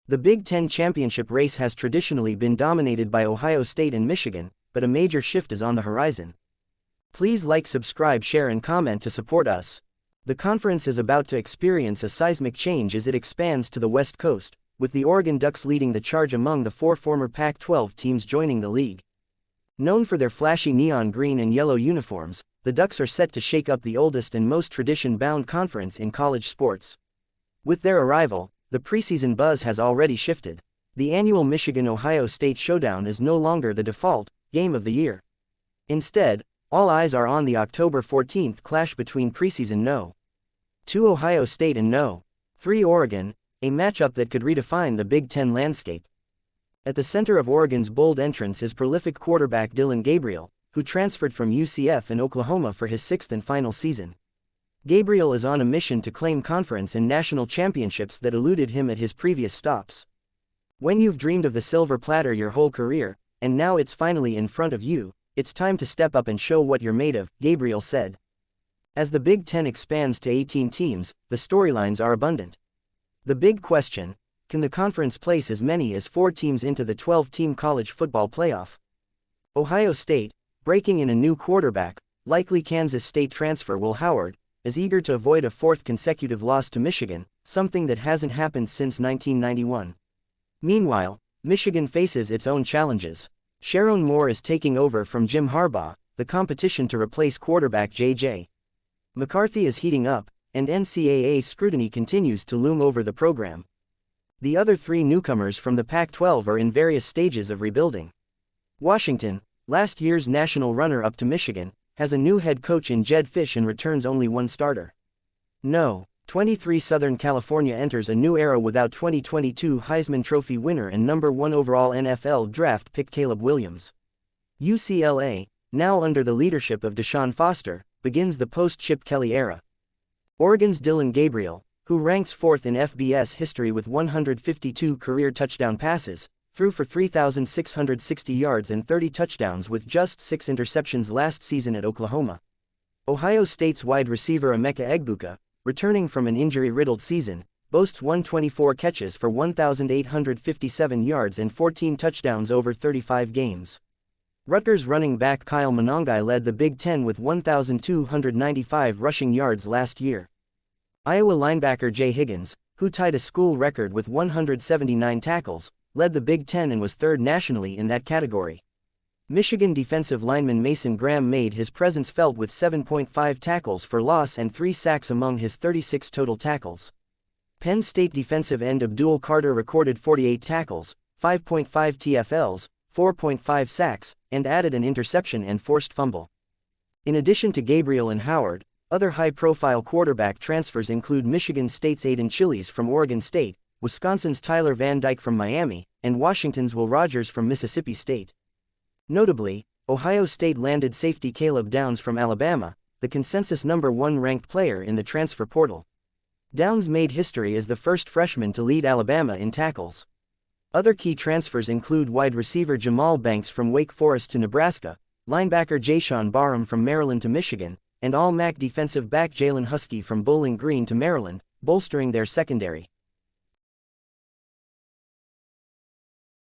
The Big Ten championship race has traditionally been dominated by Ohio State and Michigan, but a major shift is on the horizon. Please like, subscribe, share and comment to support us. The conference is about to experience a seismic change as it expands to the West Coast, with the Oregon Ducks leading the charge among the 4 former Pac-12 teams joining the league. Known for their flashy neon green and yellow uniforms, the Ducks are set to shake up the oldest and most tradition-bound conference in college sports. With their arrival, the preseason buzz has already shifted. The annual Michigan-Ohio State showdown is no longer the default game of the year. Instead, all eyes are on the October 14th clash between preseason No. 2 Ohio State and No. 3 Oregon, a matchup that could redefine the Big Ten landscape. At the center of Oregon's bold entrance is prolific quarterback Dillon Gabriel, who transferred from UCF in Oklahoma for his 6th and final season. Gabriel is on a mission to claim conference and national championships that eluded him at his previous stops. When you've dreamed of the silver platter your whole career, and now it's finally in front of you, it's time to step up and show what you're made of, Gabriel said. As the Big Ten expands to 18 teams, the storylines are abundant. The big question: can the conference place as many as 4 teams into the 12-team college football playoff? Ohio State, breaking in a new quarterback, likely Kansas State transfer Will Howard, is eager to avoid a 4th consecutive loss to Michigan, something that hasn't happened since 1991. Meanwhile, Michigan faces its own challenges. Sharon Moore is taking over from Jim Harbaugh, the competition to replace quarterback J.J. McCarthy is heating up, and NCAA scrutiny continues to loom over the program. The other 3 newcomers from the Pac-12 are in various stages of rebuilding. Washington, last year's national runner-up to Michigan, has a new head coach in Jedd Fisch and returns only 1 starter. No. 23 Southern California enters a new era without 2022 Heisman Trophy winner and number 1 overall NFL draft pick Caleb Williams. UCLA, now under the leadership of Deshaun Foster, begins the post-Chip Kelly era. Oregon's Dillon Gabriel, who ranks 4th in FBS history with 152 career touchdown passes, threw for 3,660 yards and 30 touchdowns with just 6 interceptions last season at Oklahoma. Ohio State's wide receiver Emeka Egbuka, returning from an injury-riddled season, boasts 124 catches for 1,857 yards and 14 touchdowns over 35 games. Rutgers running back Kyle Monangai led the Big Ten with 1,295 rushing yards last year. Iowa linebacker Jay Higgins, who tied a school record with 179 tackles, led the Big Ten and was 3rd nationally in that category. Michigan defensive lineman Mason Graham made his presence felt with 7.5 tackles for loss and 3 sacks among his 36 total tackles. Penn State defensive end Abdul Carter recorded 48 tackles, 5.5 TFLs, 4.5 sacks, and added an interception and forced fumble. In addition to Gabriel and Howard, other high-profile quarterback transfers include Michigan State's Aiden Chiles from Oregon State, Wisconsin's Tyler Van Dyke from Miami, and Washington's Will Rogers from Mississippi State. Notably, Ohio State landed safety Caleb Downs from Alabama, the consensus number 1 ranked player in the transfer portal. Downs made history as the first freshman to lead Alabama in tackles. Other key transfers include wide receiver Jamal Banks from Wake Forest to Nebraska, linebacker Jashawn Barham from Maryland to Michigan, and All-MAC defensive back Jalen Husky from Bowling Green to Maryland, bolstering their secondary.